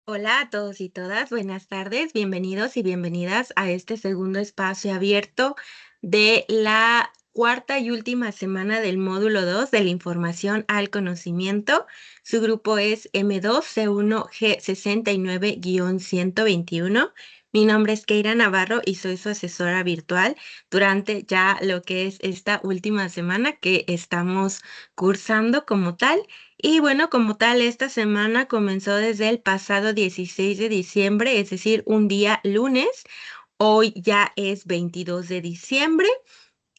Hola a todos y todas, buenas tardes, bienvenidos y bienvenidas a este segundo espacio abierto de la cuarta y última semana del módulo 2 de la información al conocimiento. Su grupo es M2C1G69-121. Mi nombre es Keira Navarro y soy su asesora virtual durante ya lo que es esta última semana que estamos cursando como tal. Y bueno, como tal, esta semana comenzó desde el pasado 16 de diciembre, es decir, un día lunes. Hoy ya es 22 de diciembre.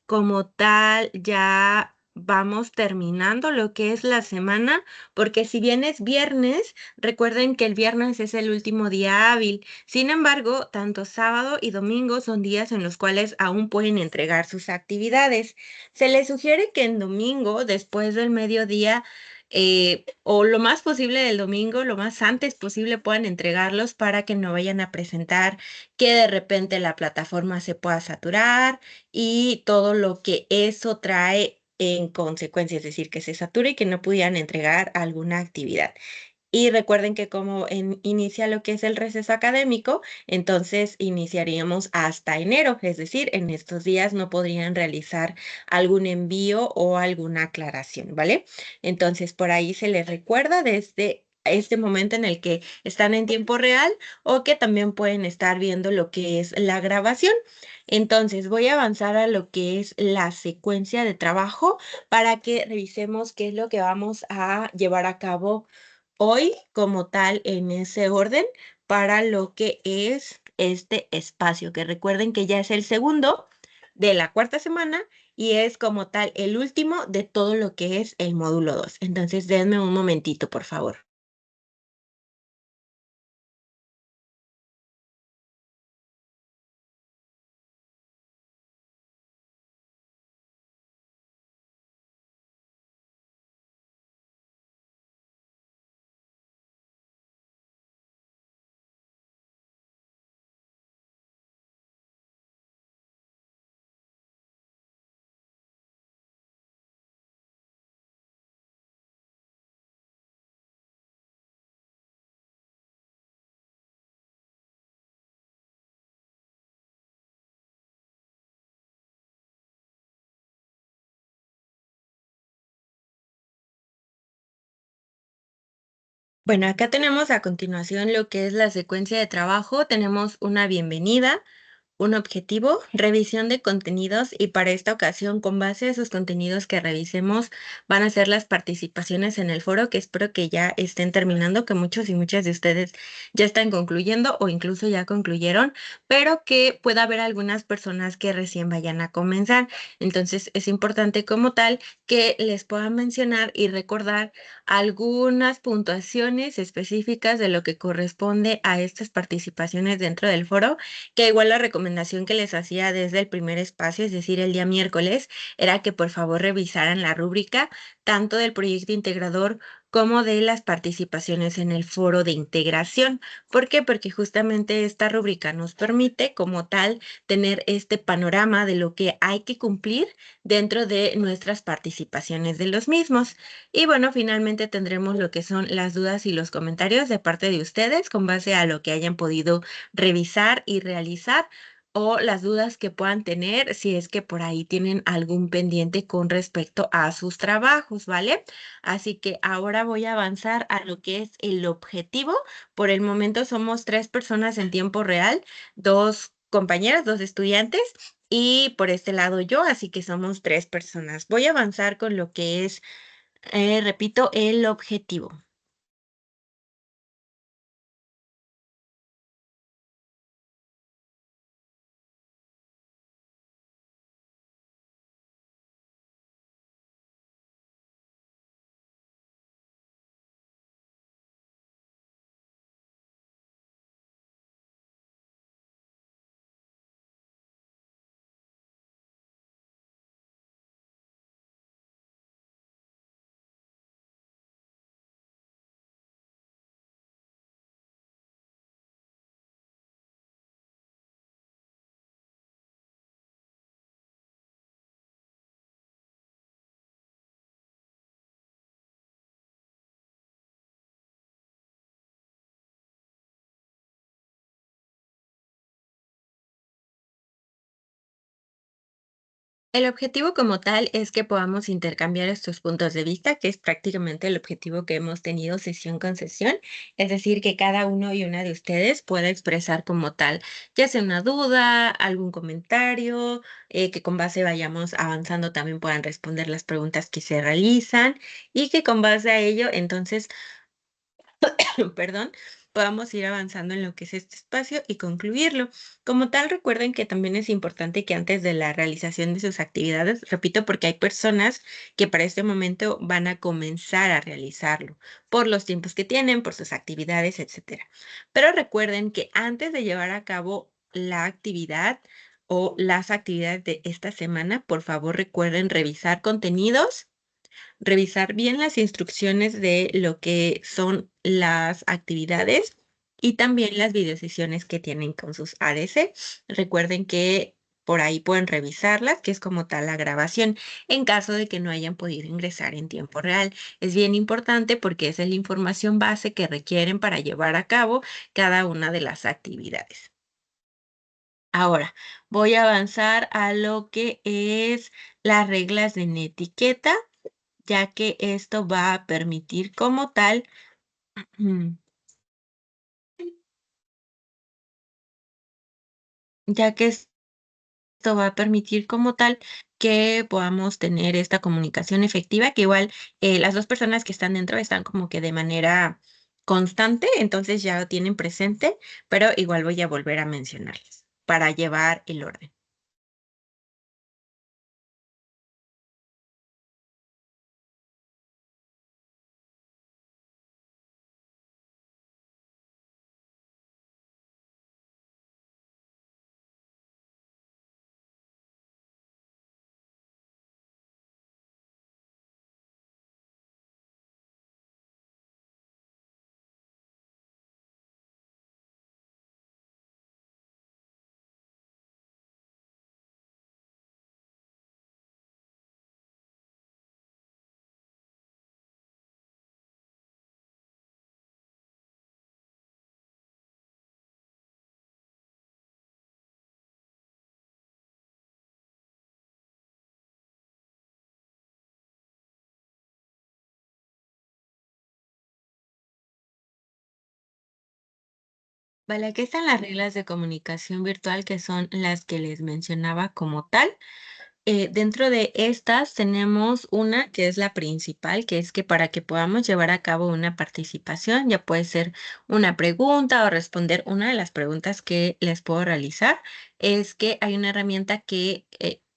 Como tal, ya vamos terminando lo que es la semana, porque si bien es viernes, recuerden que el viernes es el último día hábil. Sin embargo, tanto sábado y domingo son días en los cuales aún pueden entregar sus actividades. Se les sugiere que en domingo, después del mediodía, o lo más posible del domingo, lo más antes posible puedan entregarlos para que no vayan a presentar que de repente la plataforma se pueda saturar y todo lo que eso trae en consecuencia, es decir, que se sature y que no pudieran entregar alguna actividad. Y recuerden que como inicia lo que es el receso académico, entonces iniciaríamos hasta enero, es decir, en estos días no podrían realizar algún envío o alguna aclaración, ¿vale? Entonces, por ahí se les recuerda desde este momento en el que están en tiempo real o que también pueden estar viendo lo que es la grabación. Entonces, voy a avanzar a lo que es la secuencia de trabajo para que revisemos qué es lo que vamos a llevar a cabo hoy como tal en ese orden para lo que es este espacio, que recuerden que ya es el segundo de la cuarta semana y es como tal el último de todo lo que es el módulo 2. Entonces, denme un momentito, por favor. Bueno, acá tenemos a continuación lo que es la secuencia de trabajo. Tenemos una bienvenida, un objetivo, revisión de contenidos y para esta ocasión, con base a esos contenidos que revisemos, van a ser las participaciones en el foro, que espero que ya estén terminando, que muchos y muchas de ustedes ya están concluyendo o incluso ya concluyeron, pero que pueda haber algunas personas que recién vayan a comenzar. Entonces, es importante como tal que les pueda mencionar y recordar algunas puntuaciones específicas de lo que corresponde a estas participaciones dentro del foro, que igual la recomendación que les hacía desde el primer espacio, es decir, el día miércoles, era que por favor revisaran la rúbrica tanto del proyecto integrador como de las participaciones en el foro de integración. ¿Por qué? Porque justamente esta rúbrica nos permite como tal tener este panorama de lo que hay que cumplir dentro de nuestras participaciones de los mismos. Y bueno, finalmente tendremos lo que son las dudas y los comentarios de parte de ustedes con base a lo que hayan podido revisar y realizar o las dudas que puedan tener si es que por ahí tienen algún pendiente con respecto a sus trabajos, ¿vale? Así que ahora voy a avanzar a lo que es el objetivo. Por el momento somos tres personas en tiempo real, dos compañeras, dos estudiantes y por este lado yo, así que somos tres personas. Voy a avanzar con lo que es, repito, el objetivo. El objetivo como tal es que podamos intercambiar estos puntos de vista, que es prácticamente el objetivo que hemos tenido sesión con sesión, es decir, que cada uno y una de ustedes pueda expresar como tal, ya sea una duda, algún comentario, que con base vayamos avanzando también puedan responder las preguntas que se realizan y que con base a ello entonces perdón, podamos ir avanzando en lo que es este espacio y concluirlo. Como tal, recuerden que también es importante que antes de la realización de sus actividades, repito, porque hay personas que para este momento van a comenzar a realizarlo por los tiempos que tienen, por sus actividades, etcétera. Pero recuerden que antes de llevar a cabo la actividad o las actividades de esta semana, por favor recuerden revisar contenidos, revisar bien las instrucciones de lo que son las actividades y también las videosesiones que tienen con sus ADC. Recuerden que por ahí pueden revisarlas, que es como tal la grabación, en caso de que no hayan podido ingresar en tiempo real. Es bien importante porque esa es la información base que requieren para llevar a cabo cada una de las actividades. Ahora, voy a avanzar a lo que es las reglas de netiqueta, ya que esto va a permitir como tal, mm, ya que esto va a permitir como tal que podamos tener esta comunicación efectiva, que igual las dos personas que están dentro están como que de manera constante, entonces ya lo tienen presente, pero igual voy a volver a mencionarles para llevar el orden. Vale, aquí están las reglas de comunicación virtual que son las que les mencionaba como tal. Dentro de estas tenemos una que es la principal, que es que para que podamos llevar a cabo una participación, ya puede ser una pregunta o responder una de las preguntas que les puedo realizar, es que hay una herramienta que,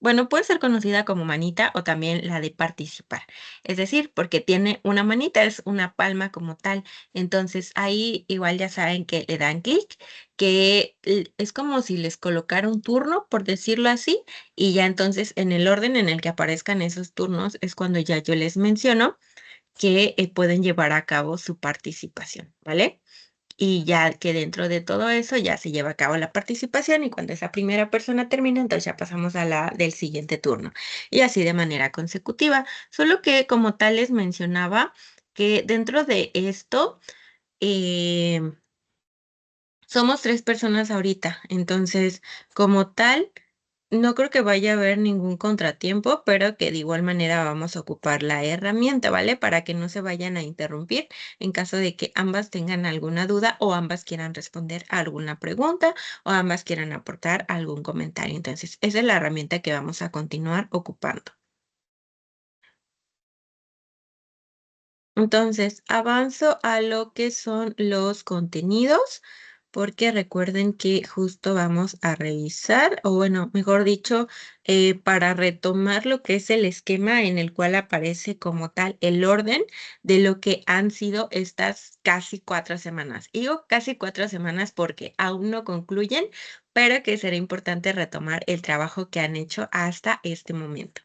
bueno, puede ser conocida como manita o también la de participar. Es decir, porque tiene una manita, es una palma como tal. Entonces ahí igual ya saben que le dan clic, que es como si les colocara un turno, por decirlo así, y ya entonces en el orden en el que aparezcan esos turnos es cuando ya yo les menciono que pueden llevar a cabo su participación, ¿vale? Y ya que dentro de todo eso ya se lleva a cabo la participación y cuando esa primera persona termina, entonces ya pasamos a la del siguiente turno y así de manera consecutiva. Solo que como tal les mencionaba que dentro de esto, em, somos 3 personas ahorita, entonces, como tal, no creo que vaya a haber ningún contratiempo, pero que de igual manera vamos a ocupar la herramienta, ¿vale? Para que no se vayan a interrumpir en caso de que ambas tengan alguna duda o ambas quieran responder a alguna pregunta o ambas quieran aportar algún comentario. Entonces, esa es la herramienta que vamos a continuar ocupando. Entonces, avanzo a lo que son los contenidos, porque recuerden que justo vamos a revisar, o bueno, mejor dicho, para retomar lo que es el esquema en el cual aparece como tal el orden de lo que han sido estas casi 4 semanas. Y digo casi 4 semanas porque aún no concluyen, pero que será importante retomar el trabajo que han hecho hasta este momento.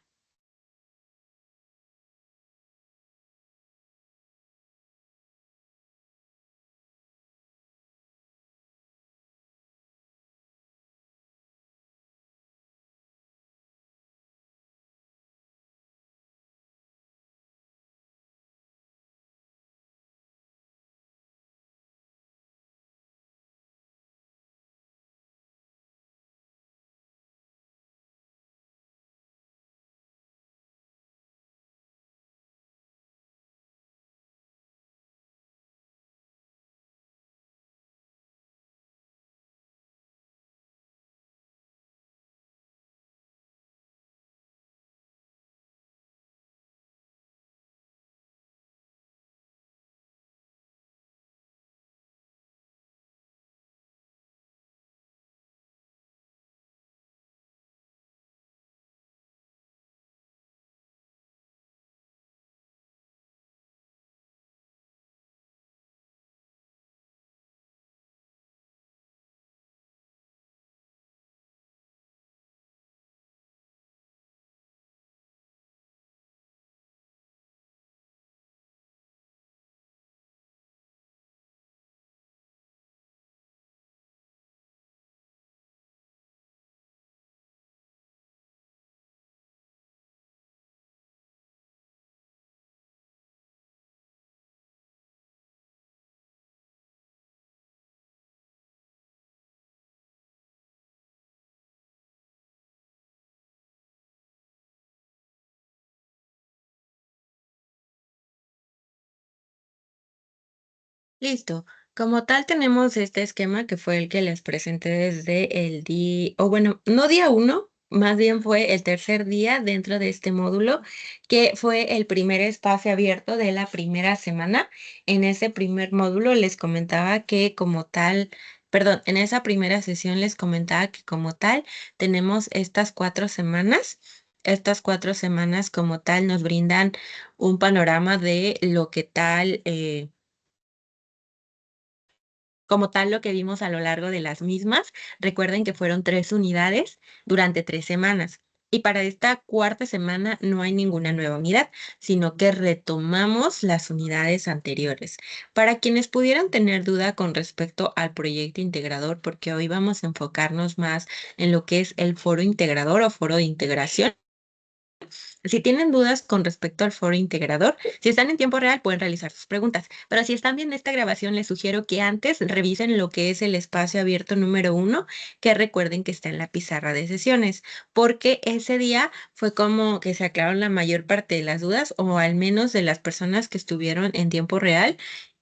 Listo. Como tal, tenemos este esquema que fue el que les presenté desde el día, o bueno, no día uno, más bien fue el tercer día dentro de este módulo, que fue el primer espacio abierto de la primera semana. En ese primer módulo les comentaba que como tal, perdón, en esa primera sesión les comentaba que como tal tenemos estas 4 semanas. Estas 4 semanas como tal nos brindan un panorama de lo que tal, como tal, lo que vimos a lo largo de las mismas. Recuerden que fueron 3 unidades durante 3 semanas. Y para esta cuarta semana no hay ninguna nueva unidad, sino que retomamos las unidades anteriores. Para quienes pudieran tener duda con respecto al proyecto integrador, porque hoy vamos a enfocarnos más en lo que es el foro integrador o foro de integración. Si tienen dudas con respecto al foro integrador, si están en tiempo real pueden realizar sus preguntas, pero si están viendo esta grabación les sugiero que antes revisen lo que es el espacio abierto número 1, que recuerden que está en la pizarra de sesiones, porque ese día fue como que se aclararon la mayor parte de las dudas, o al menos de las personas que estuvieron en tiempo real,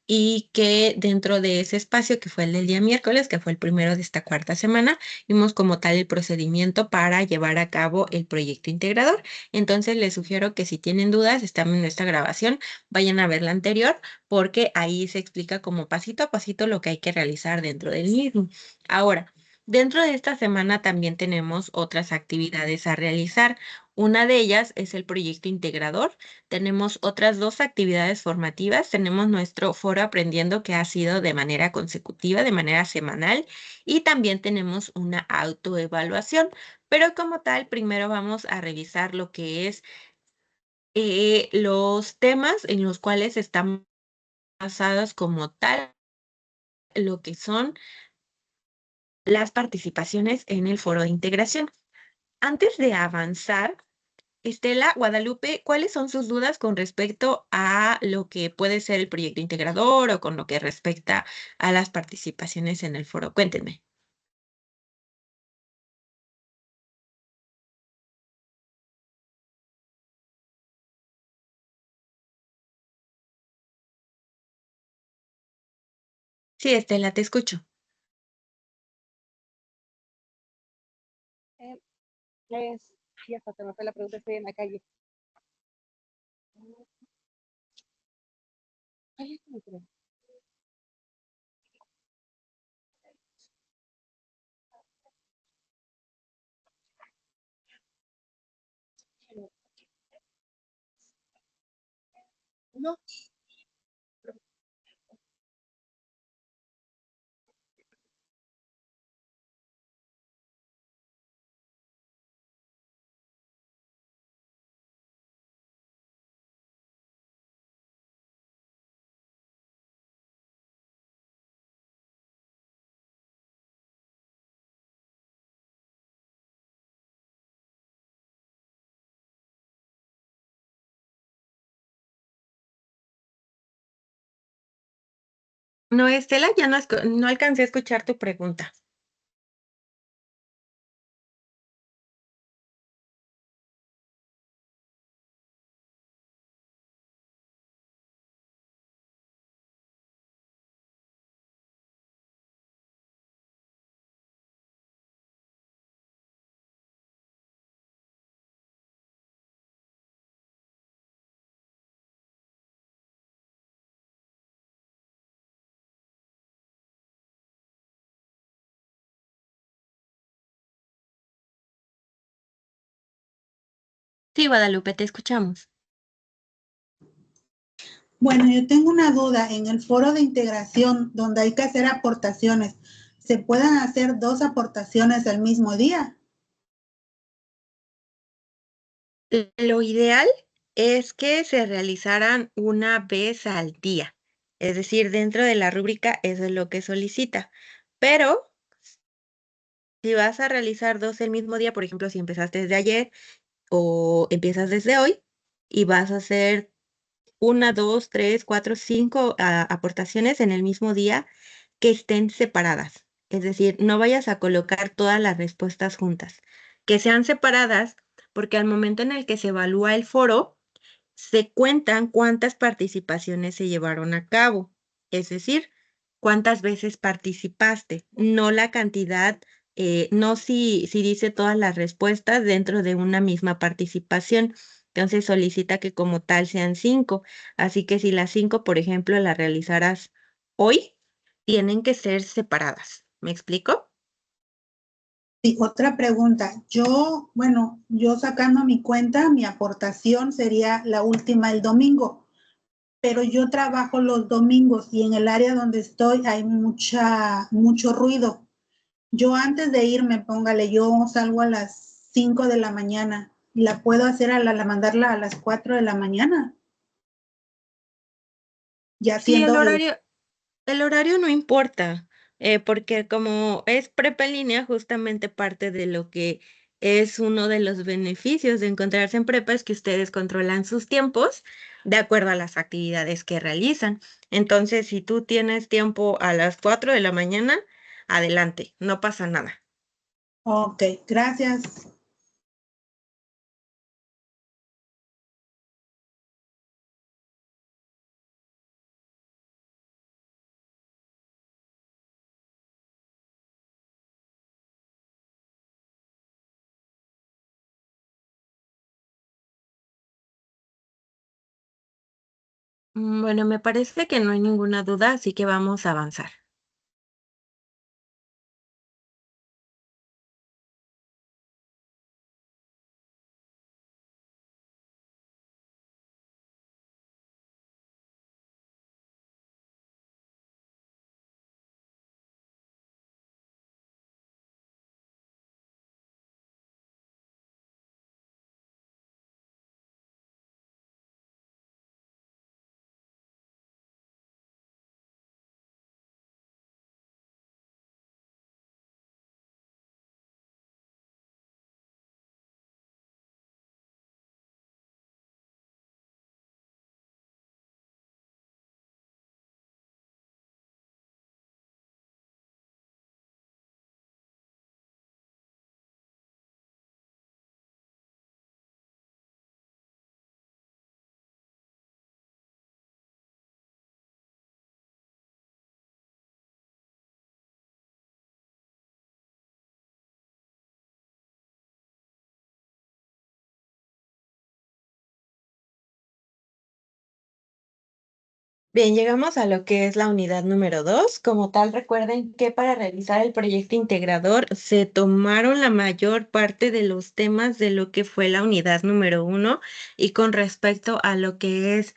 y que dentro de ese espacio, que fue el del día miércoles, que fue el primero de esta cuarta semana, vimos como tal el procedimiento para llevar a cabo el proyecto integrador. Entonces les sugiero que si tienen dudas, están en esta grabación, vayan a ver la anterior, porque ahí se explica como pasito a pasito lo que hay que realizar dentro del mismo. Ahora, dentro de esta semana también tenemos otras actividades a realizar. Una de ellas es el proyecto integrador. Tenemos otras dos actividades formativas. Tenemos nuestro foro aprendiendo, que ha sido de manera consecutiva, de manera semanal, y también tenemos una autoevaluación. Pero como tal, primero vamos a revisar lo que es los temas en los cuales están basadas como tal lo que son las participaciones en el foro de integración. Antes de avanzar, Estela, Guadalupe, ¿cuáles son sus dudas con respecto a lo que puede ser el proyecto integrador o con lo que respecta a las participaciones en el foro? Cuéntenme. Sí, Estela, te escucho. Eh, pues, y hasta se me fue la pregunta, estoy en la calle. Ay, esto me creo. No, No, Estela, ya no alcancé a escuchar tu pregunta. Sí, Guadalupe, te escuchamos. Bueno, yo tengo una duda. En el foro de integración, donde hay que hacer aportaciones, ¿se pueden hacer dos aportaciones el mismo día? Lo ideal es que se realizaran una vez al día, es decir, dentro de la rúbrica eso es lo que solicita. Pero si vas a realizar dos el mismo día, por ejemplo, si empezaste desde ayer o empiezas desde hoy y vas a hacer una, dos, tres, cuatro, cinco aportaciones en el mismo día, que estén separadas. Es decir, no vayas a colocar todas las respuestas juntas, que sean separadas, porque al momento en el que se evalúa el foro, se cuentan cuántas participaciones se llevaron a cabo. es decir, cuántas veces participaste, no la cantidad, no si dice todas las respuestas dentro de una misma participación. Entonces solicita que como tal sean 5. Así que si las 5, por ejemplo, las realizaras hoy, tienen que ser separadas. ¿Me explico? Sí, otra pregunta. Yo sacando mi cuenta, mi aportación sería la última el domingo, pero yo trabajo los domingos y en el área donde estoy hay mucho ruido. Yo antes de irme, póngale, yo salgo a las 5 de la mañana. ¿La puedo hacer mandarla a las 4 de la mañana? Ya Sí, siendo el horario no importa, porque como es prepa en línea, justamente parte de lo que es uno de los beneficios de encontrarse en prepa es que ustedes controlan sus tiempos de acuerdo a las actividades que realizan. Entonces, si tú tienes tiempo a las 4 de la mañana, adelante, no pasa nada. Ok, gracias. Bueno, me parece que no hay ninguna duda, así que vamos a avanzar. Bien, llegamos a lo que es la unidad número 2. Como tal, recuerden que para realizar el proyecto integrador se tomaron la mayor parte de los temas de lo que fue la unidad número 1 y con respecto a lo que es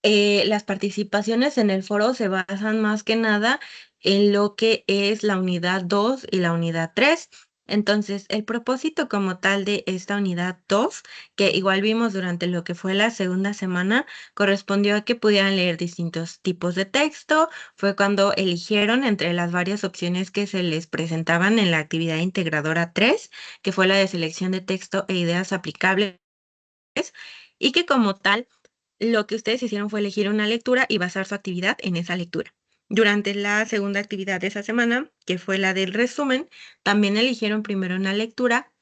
las participaciones en el foro se basan más que nada en lo que es la unidad 2 y la unidad 3. Entonces, el propósito como tal de esta unidad 2, que igual vimos durante lo que fue la segunda semana, correspondió a que pudieran leer distintos tipos de texto. Fue cuando eligieron entre las varias opciones que se les presentaban en la actividad integradora 3, que fue la de selección de texto e ideas aplicables, y que como tal lo que ustedes hicieron fue elegir una lectura y basar su actividad en esa lectura. Durante la segunda actividad de esa semana, que fue la del resumen, también eligieron primero una lectura,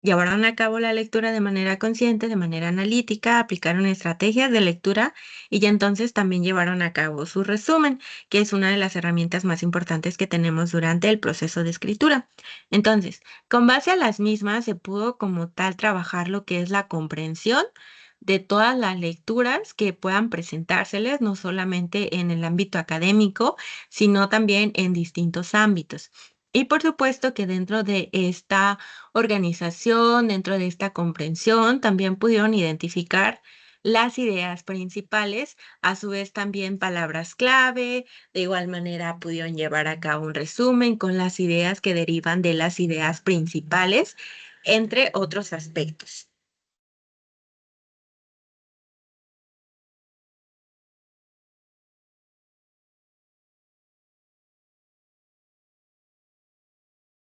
llevaron a cabo la lectura de manera consciente, de manera analítica, aplicaron estrategias de lectura y ya entonces también llevaron a cabo su resumen, que es una de las herramientas más importantes que tenemos durante el proceso de escritura. Entonces, con base a las mismas se pudo como tal trabajar lo que es la comprensión de todas las lecturas que puedan presentárseles, no solamente en el ámbito académico, sino también en distintos ámbitos. Y por supuesto que dentro de esta organización, dentro de esta comprensión, también pudieron identificar las ideas principales, a su vez también palabras clave, de igual manera pudieron llevar a cabo un resumen con las ideas que derivan de las ideas principales, entre otros aspectos.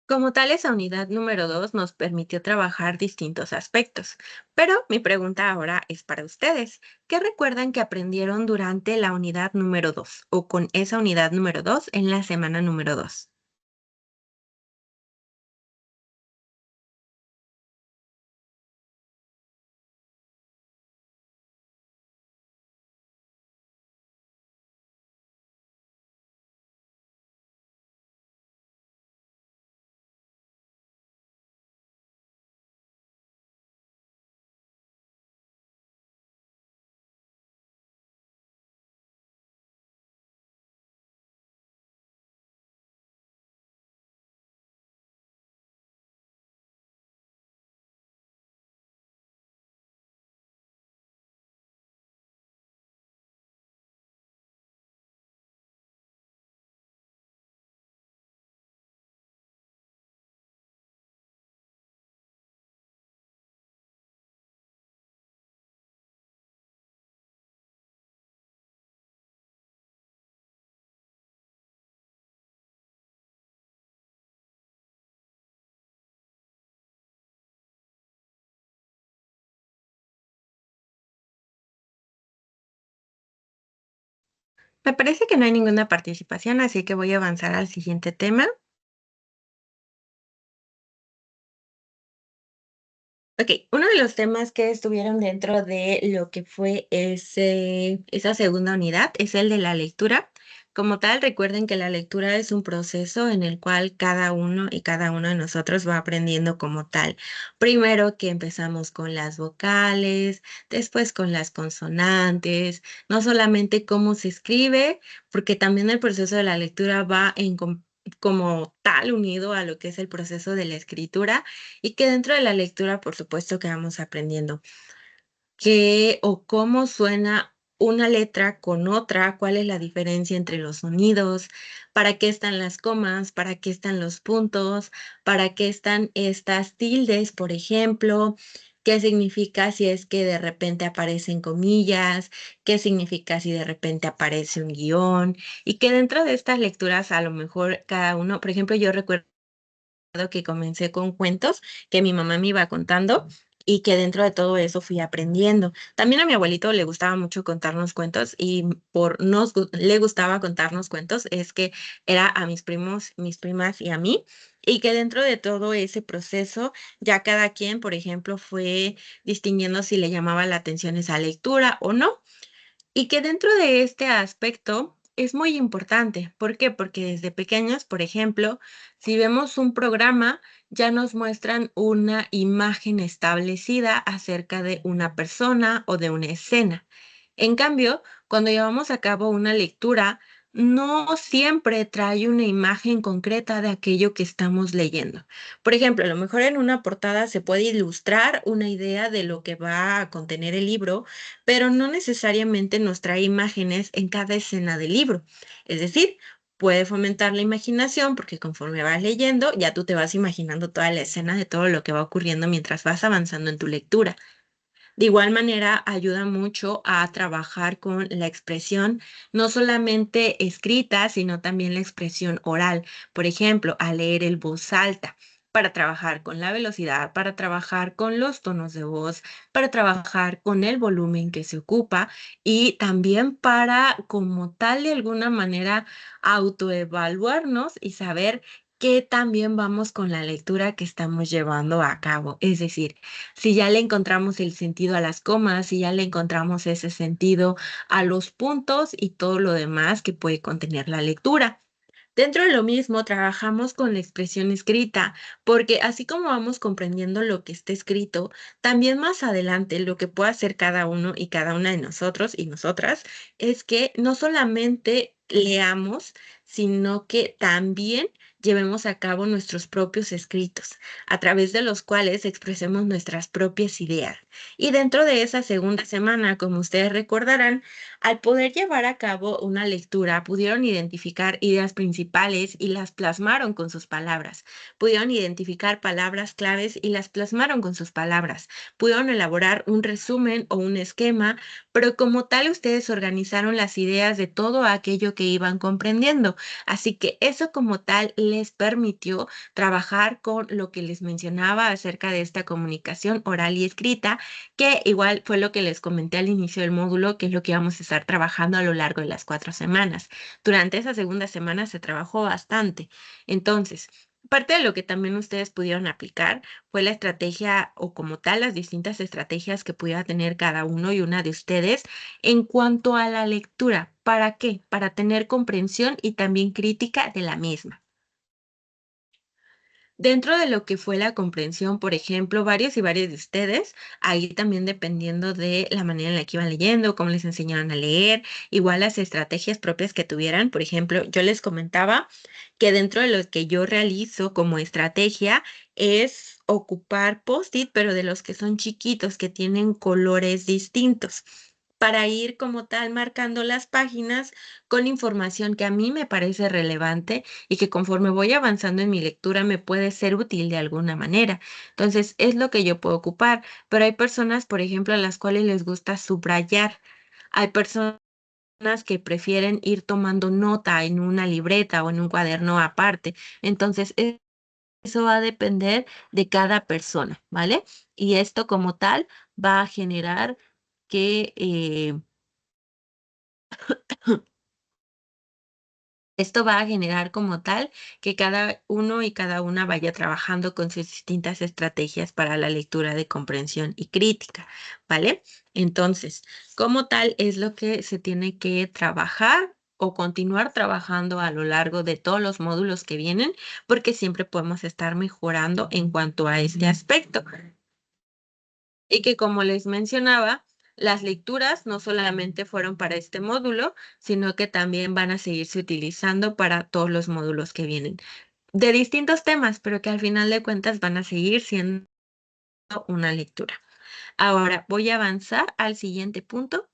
Como tal, esa unidad número 2 nos permitió trabajar distintos aspectos, pero mi pregunta ahora es para ustedes. ¿Qué recuerdan que aprendieron durante la unidad número 2 o con esa unidad número 2 en la semana número 2? Me parece que no hay ninguna participación, así que voy a avanzar al siguiente tema. Ok, uno de los temas que estuvieron dentro de lo que fue esa segunda unidad es el de la lectura. Como tal, recuerden que la lectura es un proceso en el cual cada uno y cada uno de nosotros va aprendiendo como tal. Primero que empezamos con las vocales, después con las consonantes, no solamente cómo se escribe, porque también el proceso de la lectura va como tal unido a lo que es el proceso de la escritura y que dentro de la lectura, por supuesto que vamos aprendiendo qué o cómo suena una letra con otra, cuál es la diferencia entre los sonidos, para qué están las comas, para qué están los puntos, para qué están estas tildes, por ejemplo, qué significa si es que de repente aparecen comillas, qué significa si de repente aparece un guión, y que dentro de estas lecturas a lo mejor cada uno, por ejemplo, yo recuerdo que comencé con cuentos que mi mamá me iba contando y que dentro de todo eso fui aprendiendo. También a mi abuelito le gustaba mucho contarnos cuentos y le gustaba contarnos cuentos es que era a mis primos, mis primas y a mí, y que dentro de todo ese proceso ya cada quien, por ejemplo, fue distinguiendo si le llamaba la atención esa lectura o no. Y que dentro de este aspecto es muy importante. ¿Por qué? Porque desde pequeños, por ejemplo, si vemos un programa, ya nos muestran una imagen establecida acerca de una persona o de una escena. En cambio, cuando llevamos a cabo una lectura, no siempre trae una imagen concreta de aquello que estamos leyendo. Por ejemplo, a lo mejor en una portada se puede ilustrar una idea de lo que va a contener el libro, pero no necesariamente nos trae imágenes en cada escena del libro. Es decir, puede fomentar la imaginación porque conforme vas leyendo, ya tú te vas imaginando toda la escena de todo lo que va ocurriendo mientras vas avanzando en tu lectura. De igual manera, ayuda mucho a trabajar con la expresión, no solamente escrita, sino también la expresión oral. Por ejemplo, a leer en voz alta, para trabajar con la velocidad, para trabajar con los tonos de voz, para trabajar con el volumen que se ocupa y también para, como tal, de alguna manera, autoevaluarnos y saber qué también vamos con la lectura que estamos llevando a cabo. Es decir, si ya le encontramos el sentido a las comas, si ya le encontramos ese sentido a los puntos y todo lo demás que puede contener la lectura. Dentro de lo mismo, trabajamos con la expresión escrita, porque así como vamos comprendiendo lo que está escrito, también más adelante lo que puede hacer cada uno y cada una de nosotros y nosotras es que no solamente leamos, sino que también llevemos a cabo nuestros propios escritos, a través de los cuales expresemos nuestras propias ideas. Y dentro de esa segunda semana, como ustedes recordarán, al poder llevar a cabo una lectura, pudieron identificar ideas principales y las plasmaron con sus palabras. Pudieron identificar palabras claves y las plasmaron con sus palabras. Pudieron elaborar un resumen o un esquema, pero como tal ustedes organizaron las ideas de todo aquello que iban comprendiendo. Así que eso como tal les permitió trabajar con lo que les mencionaba acerca de esta comunicación oral y escrita, que igual fue lo que les comenté al inicio del módulo, que es lo que vamos a estar trabajando a lo largo de las 4 semanas. Durante esa segunda semana se trabajó bastante. Entonces, parte de lo que también ustedes pudieron aplicar fue la estrategia o como tal las distintas estrategias que pudiera tener cada uno y una de ustedes en cuanto a la lectura. ¿Para qué? Para tener comprensión y también crítica de la misma. Dentro de lo que fue la comprensión, por ejemplo, varios y varios de ustedes, ahí también dependiendo de la manera en la que iban leyendo, cómo les enseñaron a leer, igual las estrategias propias que tuvieran. Por ejemplo, yo les comentaba que dentro de lo que yo realizo como estrategia es ocupar post-it, pero de los que son chiquitos, que tienen colores distintos, para ir como tal marcando las páginas con información que a mí me parece relevante y que conforme voy avanzando en mi lectura me puede ser útil de alguna manera. Entonces, es lo que yo puedo ocupar, pero hay personas, por ejemplo, a las cuales les gusta subrayar. Hay personas que prefieren ir tomando nota en una libreta o en un cuaderno aparte. Entonces, eso va a depender de cada persona, ¿vale? Y esto como tal va a generar que Esto va a generar como tal que cada uno y cada una vaya trabajando con sus distintas estrategias para la lectura de comprensión y crítica, ¿vale? Entonces, como tal es lo que se tiene que trabajar o continuar trabajando a lo largo de todos los módulos que vienen, porque siempre podemos estar mejorando en cuanto a este aspecto. Y que como les mencionaba, las lecturas no solamente fueron para este módulo, sino que también van a seguirse utilizando para todos los módulos que vienen, de distintos temas, pero que al final de cuentas van a seguir siendo una lectura. Ahora voy a avanzar al siguiente punto.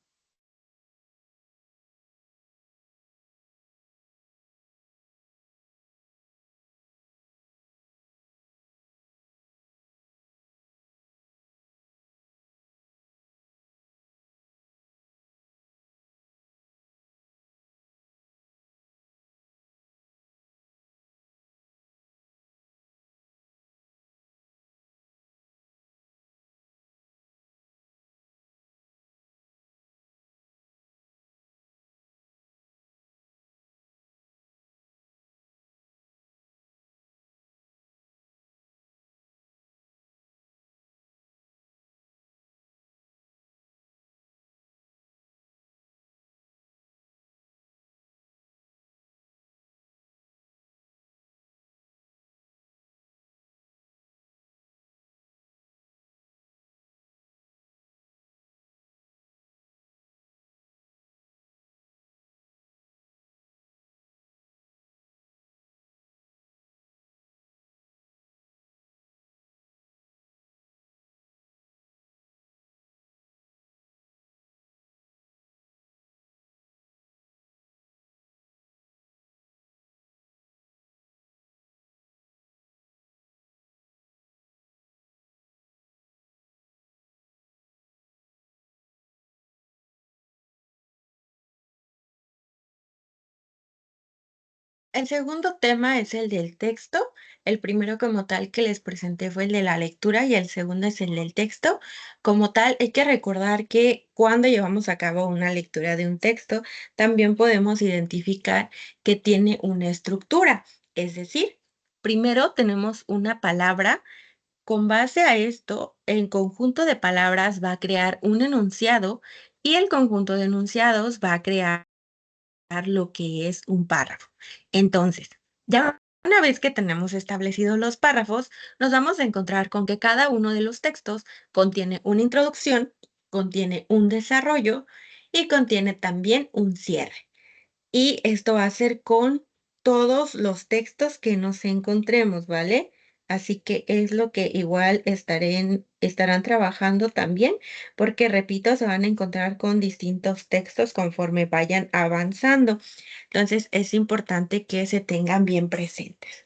El segundo tema es el del texto. El primero como tal que les presenté fue el de la lectura y el segundo es el del texto. Como tal, hay que recordar que cuando llevamos a cabo una lectura de un texto, también podemos identificar que tiene una estructura. Es decir, primero tenemos una palabra. Con base a esto, el conjunto de palabras va a crear un enunciado y el conjunto de enunciados va a crear lo que es un párrafo. Entonces, ya una vez que tenemos establecidos los párrafos, nos vamos a encontrar con que cada uno de los textos contiene una introducción, contiene un desarrollo y contiene también un cierre. Y esto va a ser con todos los textos que nos encontremos, ¿vale? Así que es lo que igual estarán trabajando también, porque repito, se van a encontrar con distintos textos conforme vayan avanzando. Entonces es importante que se tengan bien presentes.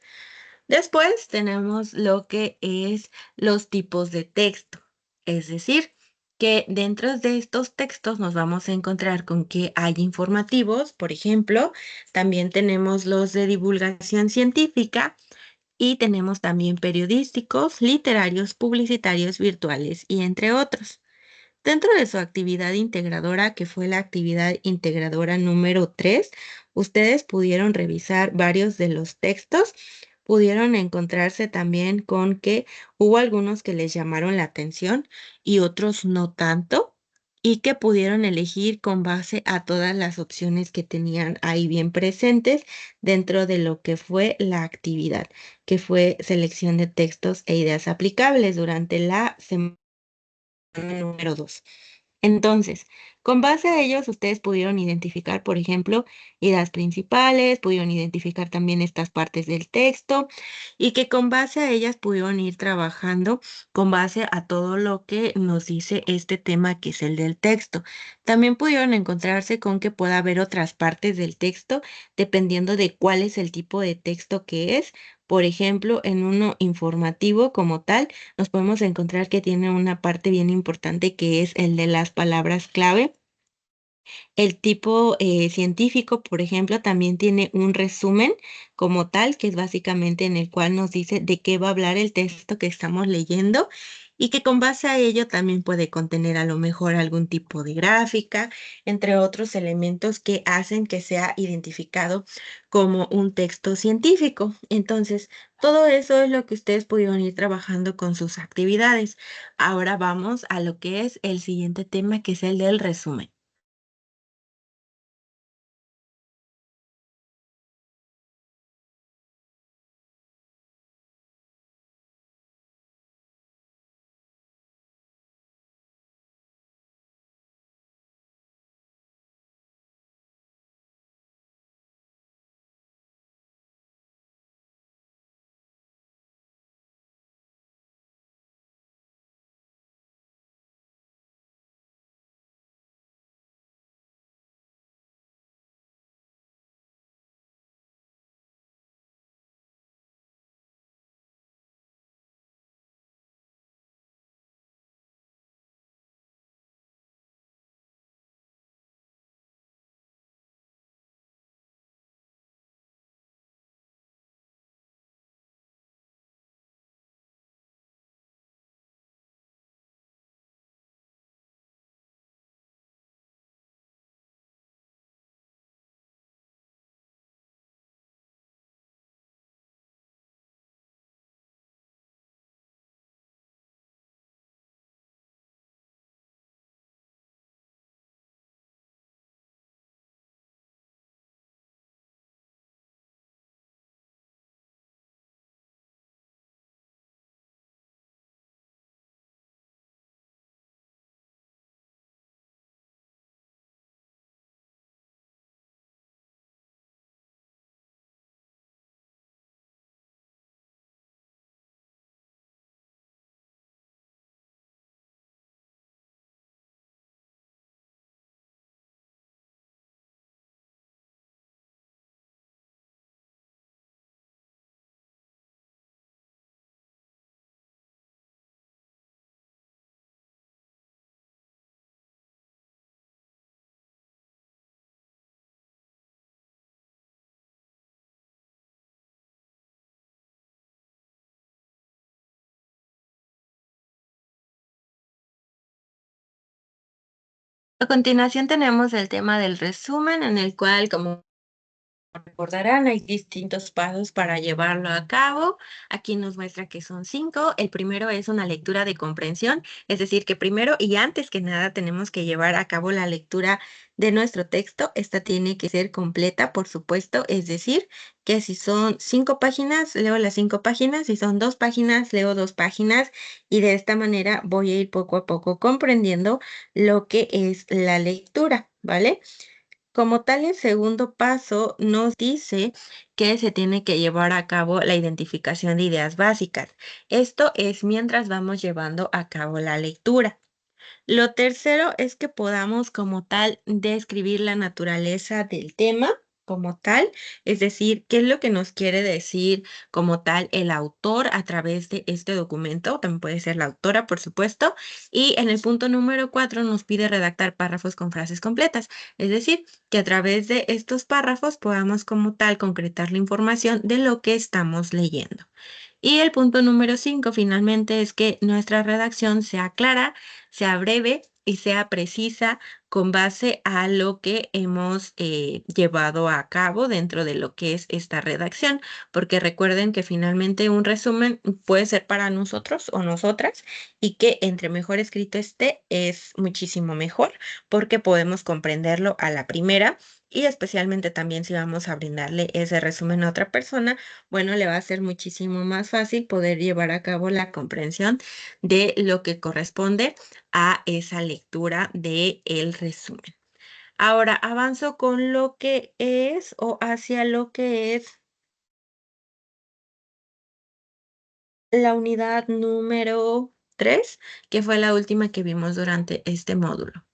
Después tenemos lo que es los tipos de texto, es decir, que dentro de estos textos nos vamos a encontrar con que hay informativos, por ejemplo, también tenemos los de divulgación científica y tenemos también periodísticos, literarios, publicitarios, virtuales y entre otros. Dentro de su actividad integradora, que fue la actividad integradora número 3, ustedes pudieron revisar varios de los textos, pudieron encontrarse también con que hubo algunos que les llamaron la atención y otros no tanto, y que pudieron elegir con base a todas las opciones que tenían ahí bien presentes dentro de lo que fue la actividad, que fue selección de textos e ideas aplicables durante la semana número 2. Entonces, con base a ellos, ustedes pudieron identificar, por ejemplo, ideas principales, pudieron identificar también estas partes del texto y que con base a ellas pudieron ir trabajando con base a todo lo que nos dice este tema que es el del texto. También pudieron encontrarse con que pueda haber otras partes del texto dependiendo de cuál es el tipo de texto que es. Por ejemplo, en uno informativo como tal, nos podemos encontrar que tiene una parte bien importante que es el de las palabras clave. El tipo científico, por ejemplo, también tiene un resumen como tal, que es básicamente en el cual nos dice de qué va a hablar el texto que estamos leyendo. y que con base a ello también puede contener a lo mejor algún tipo de gráfica, entre otros elementos que hacen que sea identificado como un texto científico. Entonces, todo eso es lo que ustedes pudieron ir trabajando con sus actividades. Ahora vamos a lo que es el siguiente tema, que es el del resumen. A continuación tenemos el tema del resumen, en el cual, como recordarán, hay distintos pasos para llevarlo a cabo. Aquí nos muestra que son 5. El primero es una lectura de comprensión, es decir, que primero y antes que nada tenemos que llevar a cabo la lectura de nuestro texto. Esta tiene que ser completa, por supuesto, es decir, que si son 5 páginas, leo las 5 páginas, si son 2 páginas, leo 2 páginas, y de esta manera voy a ir poco a poco comprendiendo lo que es la lectura, ¿vale? Como tal, el segundo paso nos dice que se tiene que llevar a cabo la identificación de ideas básicas. Esto es mientras vamos llevando a cabo la lectura. Lo tercero es que podamos como tal describir la naturaleza del tema como tal, es decir, qué es lo que nos quiere decir como tal el autor a través de este documento, también puede ser la autora, por supuesto, y en el punto número 4 nos pide redactar párrafos con frases completas, es decir, que a través de estos párrafos podamos como tal concretar la información de lo que estamos leyendo. Y el punto número 5, finalmente, es que nuestra redacción sea clara, sea breve y sea precisa con base a lo que hemos llevado a cabo dentro de lo que es esta redacción, porque recuerden que finalmente un resumen puede ser para nosotros o nosotras y que entre mejor escrito esté es muchísimo mejor porque podemos comprenderlo a la primera y especialmente también si vamos a brindarle ese resumen a otra persona, bueno, le va a ser muchísimo más fácil poder llevar a cabo la comprensión de lo que corresponde a esa lectura de el resumen. Ahora avanzo con lo que es o hacia lo que es la unidad número 3, que fue la última que vimos durante este módulo.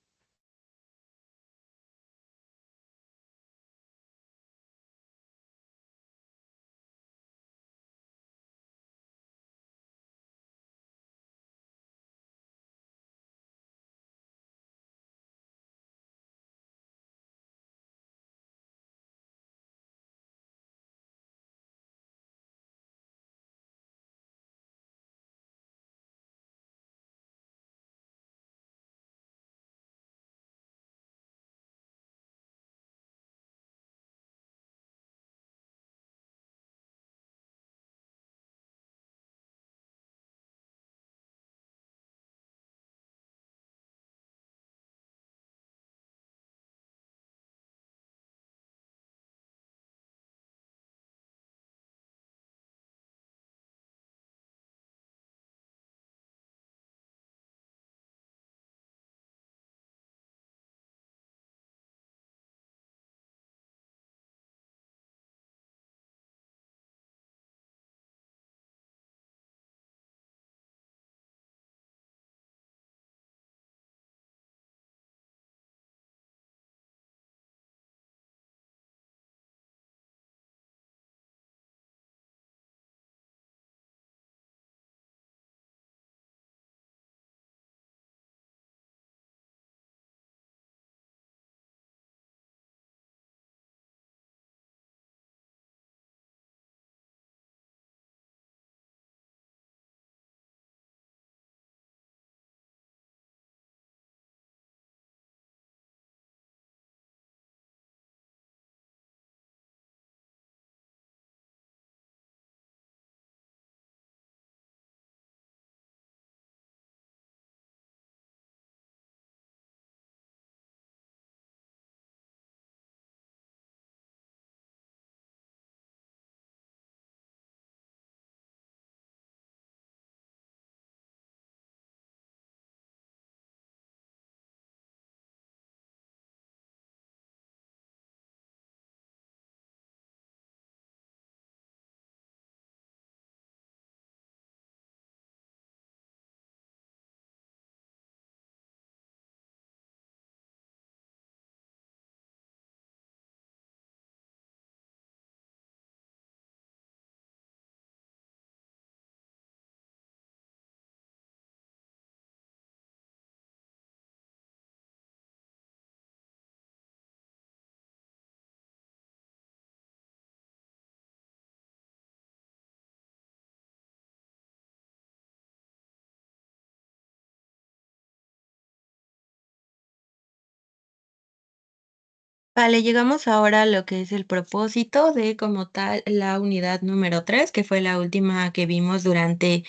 Vale, llegamos ahora a lo que es el propósito de como tal la unidad número 3, que fue la última que vimos durante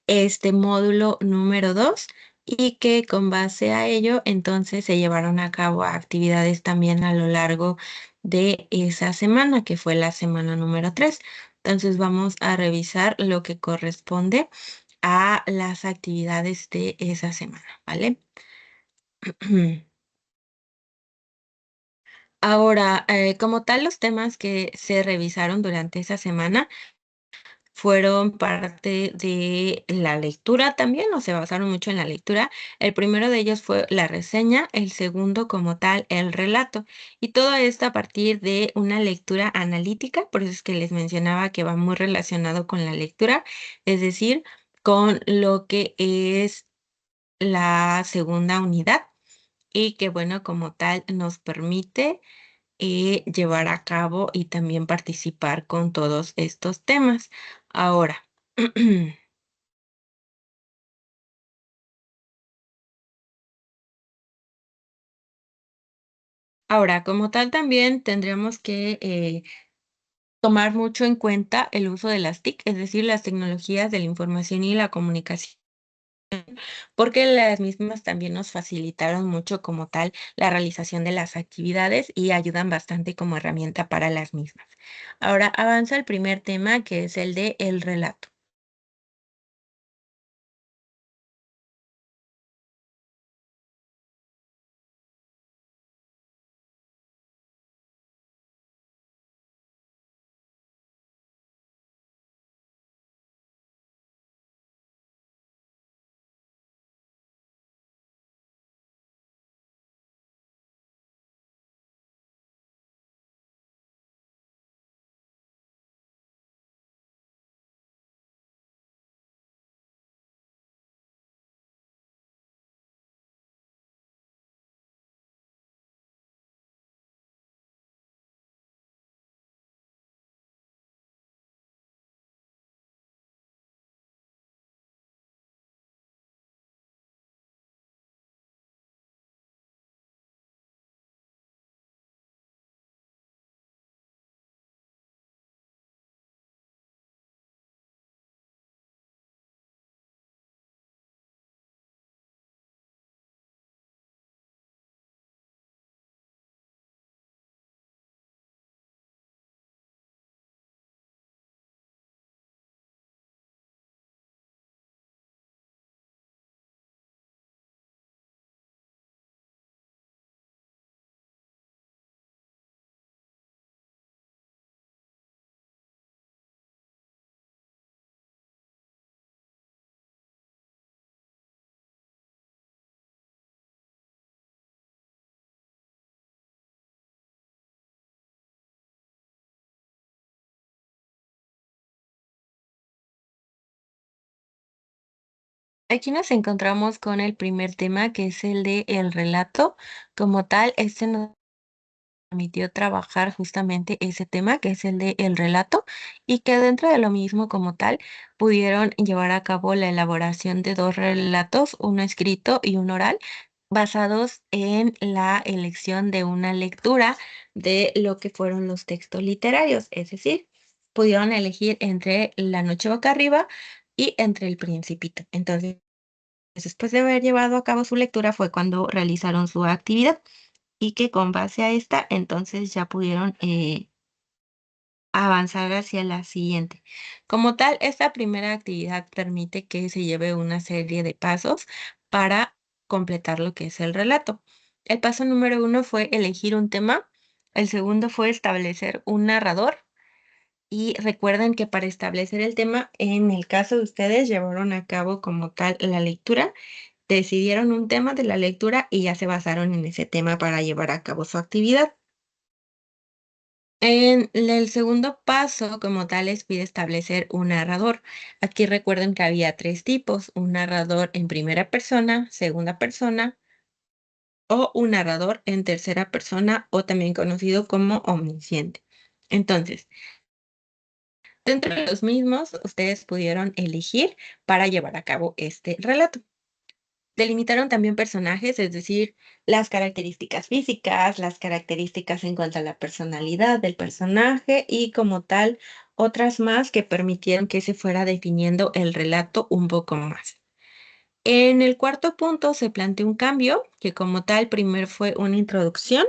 este módulo número 2 y que con base a ello entonces se llevaron a cabo actividades también a lo largo de esa semana, que fue la semana número 3. Entonces vamos a revisar lo que corresponde a las actividades de esa semana, ¿vale? Ahora, como tal, los temas que se revisaron durante esa semana fueron parte de la lectura también, o se basaron mucho en la lectura. El primero de ellos fue la reseña, el segundo como tal el relato. Y todo esto a partir de una lectura analítica, por eso es que les mencionaba que va muy relacionado con la lectura, es decir, con lo que es la segunda unidad y que bueno, como tal nos permite llevar a cabo y también participar con todos estos temas. Ahora, ahora, como tal, también tendríamos que tomar mucho en cuenta el uso de las TIC, es decir, las tecnologías de la información y la comunicación, porque las mismas también nos facilitaron mucho como tal la realización de las actividades y ayudan bastante como herramienta para las mismas. Ahora avanza el primer tema, que es el de el relato. Aquí nos encontramos con el primer tema, que es el de el relato. Como tal, este nos permitió trabajar justamente ese tema, que es el de el relato, y que dentro de lo mismo como tal, pudieron llevar a cabo la elaboración de 2 relatos, uno escrito y un oral, basados en la elección de una lectura de lo que fueron los textos literarios. Es decir, pudieron elegir entre La noche boca arriba y entre El Principito. Entonces, después de haber llevado a cabo su lectura fue cuando realizaron su actividad y que con base a esta, entonces ya pudieron avanzar hacia la siguiente. Como tal, esta primera actividad permite que se lleve una serie de pasos para completar lo que es el relato. El paso número 1 fue elegir un tema, el segundo fue establecer un narrador y recuerden que para establecer el tema, en el caso de ustedes, llevaron a cabo como tal la lectura. Decidieron un tema de la lectura y ya se basaron en ese tema para llevar a cabo su actividad. En el segundo paso, como tal, les pide establecer un narrador. Aquí recuerden que había 3 tipos, un narrador en primera persona, segunda persona o un narrador en tercera persona o también conocido como omnisciente. Entonces, dentro de los mismos, ustedes pudieron elegir para llevar a cabo este relato. Delimitaron también personajes, es decir, las características físicas, las características en cuanto a la personalidad del personaje y como tal otras más que permitieron que se fuera definiendo el relato un poco más. En el cuarto punto se planteó un cambio que como tal primero fue una introducción,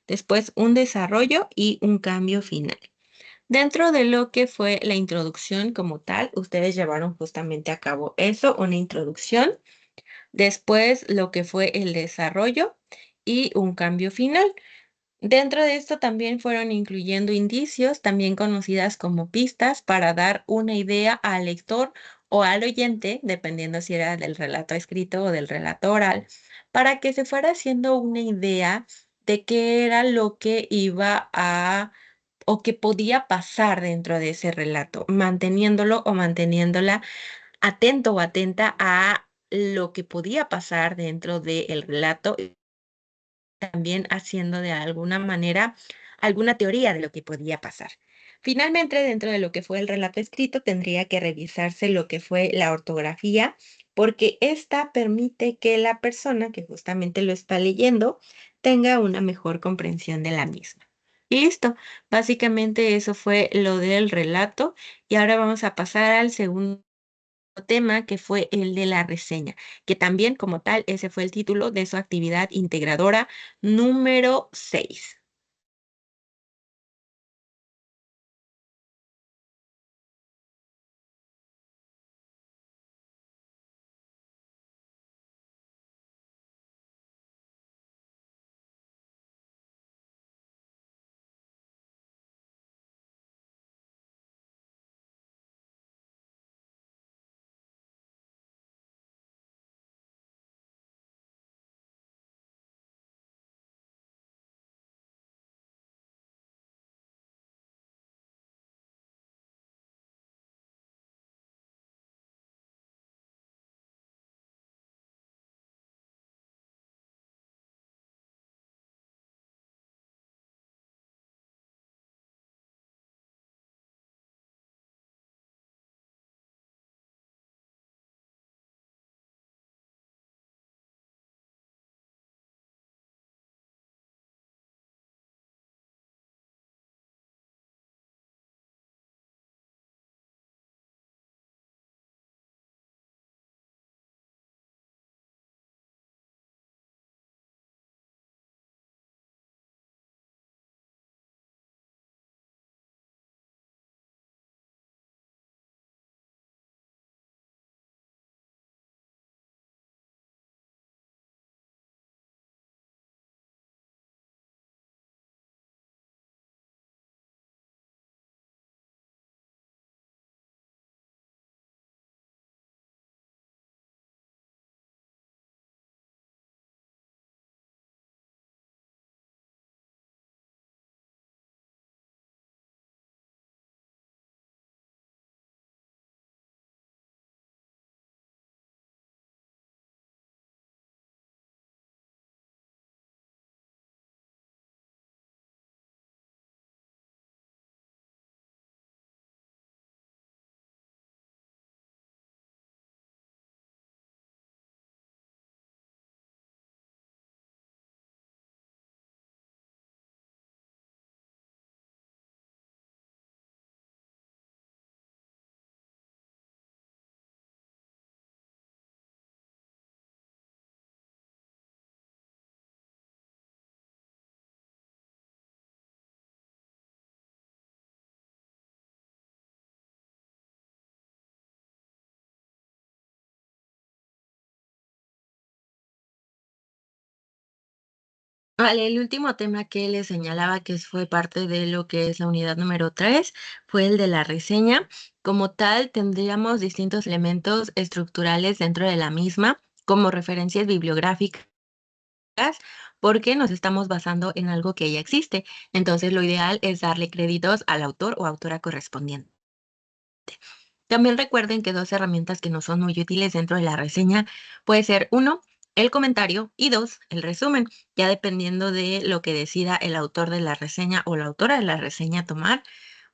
después un desarrollo y un cambio final. Dentro de lo que fue la introducción como tal, ustedes llevaron justamente a cabo eso, una introducción. Después lo que fue el desarrollo y un cambio final. Dentro de esto también fueron incluyendo indicios, también conocidas como pistas, para dar una idea al lector o al oyente, dependiendo si era del relato escrito o del relato oral, para que se fuera haciendo una idea de qué era lo que iba a o que podía pasar dentro de ese relato, manteniéndolo o manteniéndola atento o atenta a lo que podía pasar dentro del relato, y también haciendo de alguna manera alguna teoría de lo que podía pasar. Finalmente, dentro de lo que fue el relato escrito, tendría que revisarse lo que fue la ortografía, porque esta permite que la persona que justamente lo está leyendo tenga una mejor comprensión de la misma. Y listo, básicamente eso fue lo del relato y ahora vamos a pasar al segundo tema que fue el de la reseña, que también como tal, ese fue el título de su actividad integradora número 6. Vale, el último tema que les señalaba que fue parte de lo que es la unidad número 3 fue el de la reseña. Como tal, tendríamos distintos elementos estructurales dentro de la misma, como referencias bibliográficas, porque nos estamos basando en algo que ya existe. Entonces, lo ideal es darle créditos al autor o autora correspondiente. También recuerden que dos herramientas que nos son muy útiles dentro de la reseña puede ser uno, el comentario y dos, el resumen, ya dependiendo de lo que decida el autor de la reseña o la autora de la reseña tomar,